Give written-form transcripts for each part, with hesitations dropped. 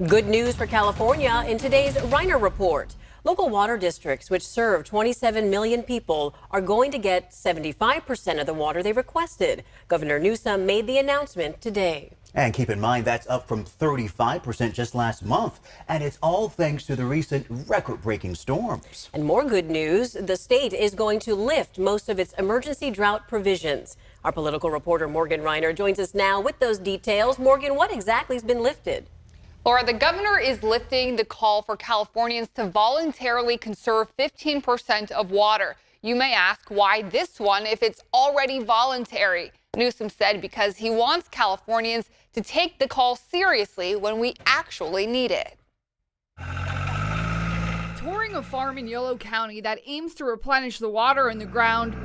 Good news for California in today's Reiner report. Local water districts, which serve 27 million people, are going to get 75% of the water they requested. Governor Newsom made the announcement today. And keep in mind, that's up from 35% just last month. And it's all thanks to the recent record-breaking storms. And more good news, the state is going to lift most of its emergency drought provisions. Our political reporter Morgan Reiner joins us now with those details. Morgan, what exactly has been lifted? Laura, the governor is lifting the call for Californians to voluntarily conserve 15% of water. You may ask why this one if it's already voluntary. Newsom said because he wants Californians to take the call seriously when we actually need it. Touring a farm in Yolo County that aims to replenish the water in the ground,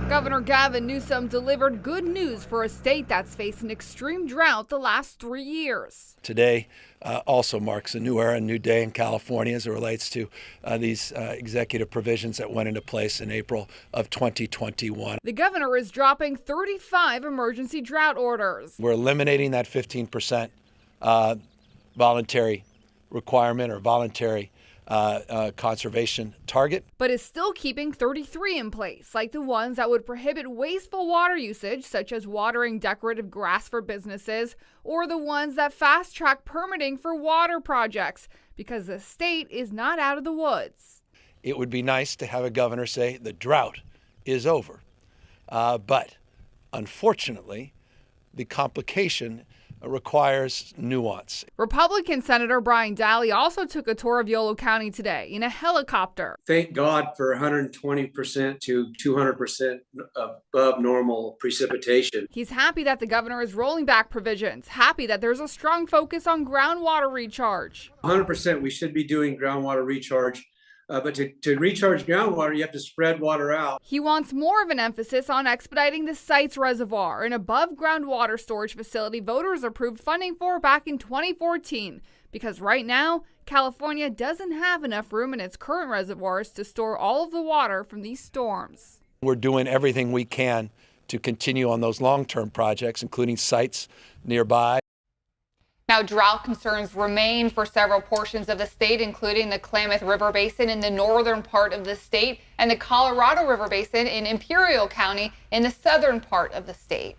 Governor Gavin Newsom delivered good news for a state that's faced an extreme drought the last 3 years. Today also marks a new era, a new day in California as it relates to these executive provisions that went into place in April of 2021. The governor is dropping 35 emergency drought orders. We're eliminating that 15% voluntary requirement or voluntary conservation target. But is still keeping 33 in place, like the ones that would prohibit wasteful water usage, such as watering decorative grass for businesses, or the ones that fast-track permitting for water projects, because the state is not out of the woods. It would be nice to have a governor say the drought is over. But unfortunately, the complication requires nuance. Republican Senator Brian Daly also took a tour of Yolo County today in a helicopter. Thank God for 120% to 200% above normal precipitation. He's happy that the governor is rolling back provisions, happy that there's a strong focus on groundwater recharge. 100% we should be doing groundwater recharge. But to recharge groundwater, you have to spread water out. He wants more of an emphasis on expediting the site's reservoir, an above-ground water storage facility voters approved funding for back in 2014. Because right now, California doesn't have enough room in its current reservoirs to store all of the water from these storms. We're doing everything we can to continue on those long-term projects, including sites nearby. Now, drought concerns remain for several portions of the state, including the Klamath River Basin in the northern part of the state and the Colorado River Basin in Imperial County in the southern part of the state.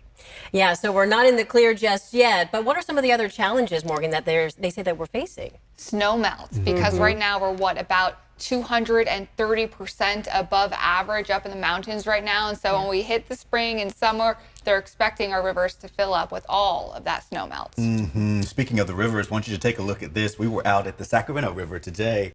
Yeah, so we're not in the clear just yet. But what are some of the other challenges, Morgan, that they say that we're facing? Snow melts, because right now we're about 230% above average up in the mountains right now. And so when we hit the spring and summer, they're expecting our rivers to fill up with all of that snow melt. Speaking of the rivers, I want you to take a look at this. We were out at the Sacramento River today.